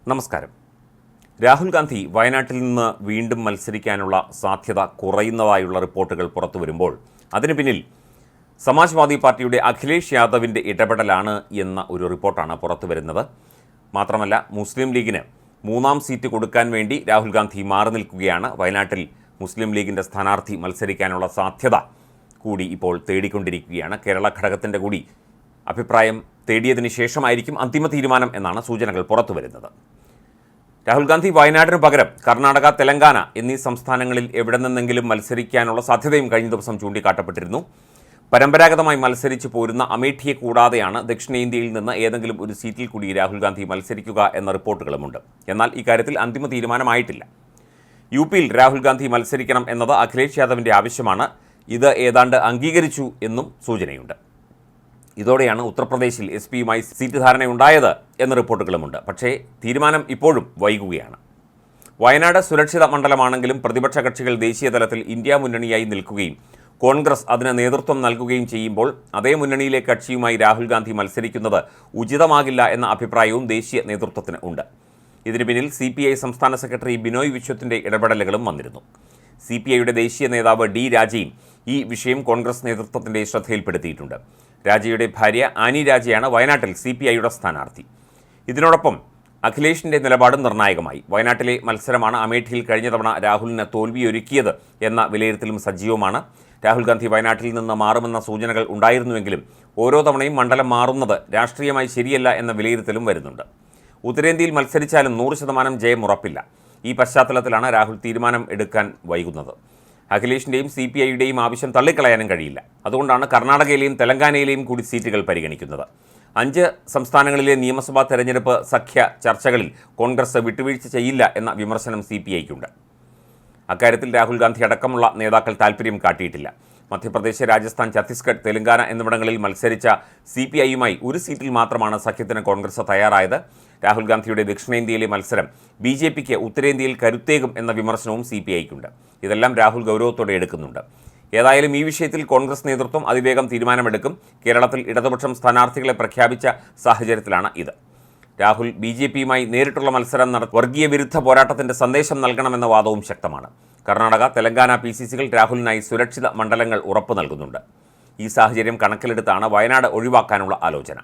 നമസ്കാരം. രാഹുൽ ഗാന്ധി വയനാട്ടിൽ നിന്ന് വീണ്ടും മത്സരിക്കാനുള്ള സാധ്യത കുറയുന്നതായുള്ള റിപ്പോർട്ടുകൾ പുറത്തു വരുമ്പോൾ അതിനു പിന്നിൽ സമാജ്വാദി പാർട്ടിയുടെ അഖിലേഷ് യാദവിൻ്റെ ഇടപെടലാണ് എന്ന ഒരു റിപ്പോർട്ടാണ് പുറത്തു വരുന്നത്. മാത്രമല്ല, മുസ്ലിം ലീഗിന് 3-ാം സീറ്റ് കൊടുക്കാൻ വേണ്ടി രാഹുൽ ഗാന്ധി മാറി നിൽക്കുകയാണ്. വയനാട്ടിൽ മുസ്ലിം ലീഗിൻ്റെ സ്ഥാനാർത്ഥി മത്സരിക്കാനുള്ള സാധ്യത കൂടി ഇപ്പോൾ തേടിക്കൊണ്ടിരിക്കുകയാണ്. കേരള ഘടകത്തിൻ്റെ കൂടി അഭിപ്രായം തേടിയതിന് ശേഷമായിരിക്കും അന്തിമ തീരുമാനം എന്നാണ് സൂചനകൾ പുറത്തു വരുന്നത്. രാഹുൽ ഗാന്ധി വയനാടിന് പകരം കർണാടക, തെലങ്കാന എന്നീ സംസ്ഥാനങ്ങളിൽ എവിടെ നിന്നെങ്കിലും മത്സരിക്കാനുള്ള സാധ്യതയും കഴിഞ്ഞ ദിവസം ചൂണ്ടിക്കാട്ടപ്പെട്ടിരുന്നു. പരമ്പരാഗതമായി മത്സരിച്ചു പോരുന്ന അമേഠിയെ കൂടാതെയാണ് ദക്ഷിണേന്ത്യയിൽ നിന്ന് ഏതെങ്കിലും ഒരു സീറ്റിൽ കൂടി രാഹുൽ ഗാന്ധി മത്സരിക്കുക എന്ന റിപ്പോർട്ടുകളുമുണ്ട്. എന്നാൽ ഇക്കാര്യത്തിൽ അന്തിമ തീരുമാനമായിട്ടില്ല. യുപിയിൽ രാഹുൽ ഗാന്ധി മത്സരിക്കണം എന്നത് അഖിലേഷ് യാദവിൻ്റെ ആവശ്യമാണ്. ഇത് ഏതാണ്ട് അംഗീകരിച്ചു എന്നും സൂചനയുണ്ട്. ഇതോടെയാണ് ഉത്തർപ്രദേശിൽ എസ് പിയുമായി സീറ്റ് ധാരണയുണ്ടായത് എന്ന റിപ്പോർട്ടുകളുമുണ്ട്. പക്ഷേ തീരുമാനം ഇപ്പോഴും വൈകുകയാണ്. വയനാട് സുരക്ഷിത മണ്ഡലമാണെങ്കിലും പ്രതിപക്ഷ കക്ഷികൾ ദേശീയ തലത്തിൽ ഇന്ത്യ മുന്നണിയായി നിൽക്കുകയും കോൺഗ്രസ് അതിന് നേതൃത്വം നൽകുകയും ചെയ്യുമ്പോൾ അതേ മുന്നണിയിലെ കക്ഷിയുമായി രാഹുൽ ഗാന്ധി മത്സരിക്കുന്നത് ഉചിതമാകില്ല എന്ന അഭിപ്രായവും ദേശീയ നേതൃത്വത്തിന് ഉണ്ട്. ഇതിനു പിന്നിൽ CPI സംസ്ഥാന സെക്രട്ടറി ബിനോയ് വിശ്വത്തിൻ്റെ ഇടപെടലുകളും വന്നിരുന്നു. CPIയുടെ ദേശീയ നേതാവ് D രാജയും ഈ വിഷയം കോൺഗ്രസ് നേതൃത്വത്തിൻ്റെ ശ്രദ്ധയിൽപ്പെടുത്തിയിട്ടുണ്ട്. രാജയുടെ ഭാര്യ ആനി രാജയാണ് വയനാട്ടിൽ CPIയുടെ സ്ഥാനാർത്ഥി. ഇതിനോടൊപ്പം അഖിലേഷിൻ്റെ നിലപാടും നിർണായകമായി. വയനാട്ടിലെ മത്സരമാണ് അമേഠിയിൽ കഴിഞ്ഞ തവണ രാഹുലിന് തോൽവിയൊരുക്കിയത് എന്ന വിലയിരുത്തലും സജീവമാണ്. രാഹുൽ ഗാന്ധി വയനാട്ടിൽ നിന്ന് മാറുമെന്ന സൂചനകൾ ഉണ്ടായിരുന്നുവെങ്കിലും ഓരോ തവണയും മണ്ഡലം മാറുന്നത് രാഷ്ട്രീയമായി ശരിയല്ല എന്ന വിലയിരുത്തലും വരുന്നുണ്ട്. ഉത്തരേന്ത്യയിൽ മത്സരിച്ചാലും 100% ജയം ഉറപ്പില്ല. ഈ പശ്ചാത്തലത്തിലാണ് രാഹുൽ തീരുമാനം എടുക്കാൻ വൈകുന്നത്. അഖിലേഷിൻ്റെയും CPIയുടെയും ആവശ്യം തള്ളിക്കളയാനും കഴിയില്ല. അതുകൊണ്ടാണ് കർണാടകയിലെയും തെലങ്കാനയിലെയും കൂടി സീറ്റുകൾ പരിഗണിക്കുന്നത്. 5 സംസ്ഥാനങ്ങളിലെ നിയമസഭാ തെരഞ്ഞെടുപ്പ് സഖ്യ ചർച്ചകളിൽ കോൺഗ്രസ് വിട്ടുവീഴ്ച ചെയ്യില്ല എന്ന വിമർശനം CPIക്കുണ്ട്. അക്കാര്യത്തിൽ രാഹുൽ ഗാന്ധി അടക്കമുള്ള നേതാക്കൾ താൽപ്പര്യം കാട്ടിയിട്ടില്ല. മധ്യപ്രദേശ്, രാജസ്ഥാൻ, ഛത്തീസ്ഗഡ്, തെലങ്കാന എന്നിവിടങ്ങളിൽ മത്സരിച്ച CPIയുമായി ഒരു സീറ്റിൽ മാത്രമാണ് സഖ്യത്തിന് കോൺഗ്രസ് തയ്യാറായത്. രാഹുൽ ഗാന്ധിയുടെ ദക്ഷിണേന്ത്യയിലെ മത്സരം BJPക്ക് ഉത്തരേന്ത്യയിൽ കരുത്തേകും എന്ന വിമർശനവും CPIക്കുണ്ട്. ഇതെല്ലാം രാഹുൽ ഗൗരവത്തോടെ എടുക്കുന്നുണ്ട്. ഏതായാലും ഈ വിഷയത്തിൽ കോൺഗ്രസ് നേതൃത്വം അതിവേഗം തീരുമാനമെടുക്കും. കേരളത്തിൽ ഇടതുപക്ഷം സ്ഥാനാർത്ഥികളെ പ്രഖ്യാപിച്ച സാഹചര്യത്തിലാണ് ഇത്. രാഹുൽ BJPയുമായി നേരിട്ടുള്ള മത്സരം വർഗീയ വിരുദ്ധ പോരാട്ടത്തിൻ്റെ സന്ദേശം നൽകണമെന്ന വാദവും ശക്തമാണ്. കർണാടക, തെലങ്കാന PCCകൾ രാഹുലിനായി സുരക്ഷിത മണ്ഡലങ്ങൾ ഉറപ്പു നൽകുന്നുണ്ട്. ഈ സാഹചര്യം കണക്കിലെടുത്താണ് വയനാട് ഒഴിവാക്കാനുള്ള ആലോചന.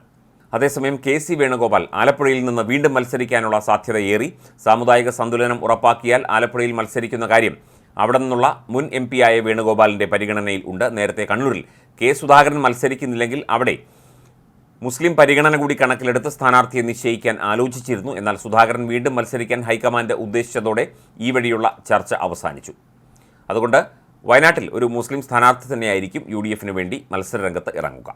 അതേസമയം KC വേണുഗോപാൽ ആലപ്പുഴയിൽ നിന്ന് വീണ്ടും മത്സരിക്കാനുള്ള സാധ്യതയേറി. സാമുദായിക സന്തുലനം ഉറപ്പാക്കിയാൽ ആലപ്പുഴയിൽ മത്സരിക്കുന്ന കാര്യം അവിടെ നിന്നുള്ള മുൻ MP ആയ വേണുഗോപാലിൻ്റെ പരിഗണനയിൽ ഉണ്ട്. നേരത്തെ കണ്ണൂരിൽ K സുധാകരൻ മത്സരിക്കുന്നില്ലെങ്കിൽ അവിടെ മുസ്ലിം പരിഗണന കൂടി കണക്കിലെടുത്ത് സ്ഥാനാർത്ഥിയെ നിശ്ചയിക്കാൻ ആലോചിച്ചിരുന്നു. എന്നാൽ സുധാകരൻ വീണ്ടും മത്സരിക്കാൻ ഹൈക്കമാൻഡ് ഉദ്ദേശിച്ചതോടെ ഈ വഴിയുള്ള ചർച്ച അവസാനിച്ചു. അതുകൊണ്ട് വയനാട്ടിൽ ഒരു മുസ്ലിം സ്ഥാനാർത്ഥി തന്നെയായിരിക്കും UDFന് വേണ്ടി മത്സരരംഗത്ത് ഇറങ്ങുക.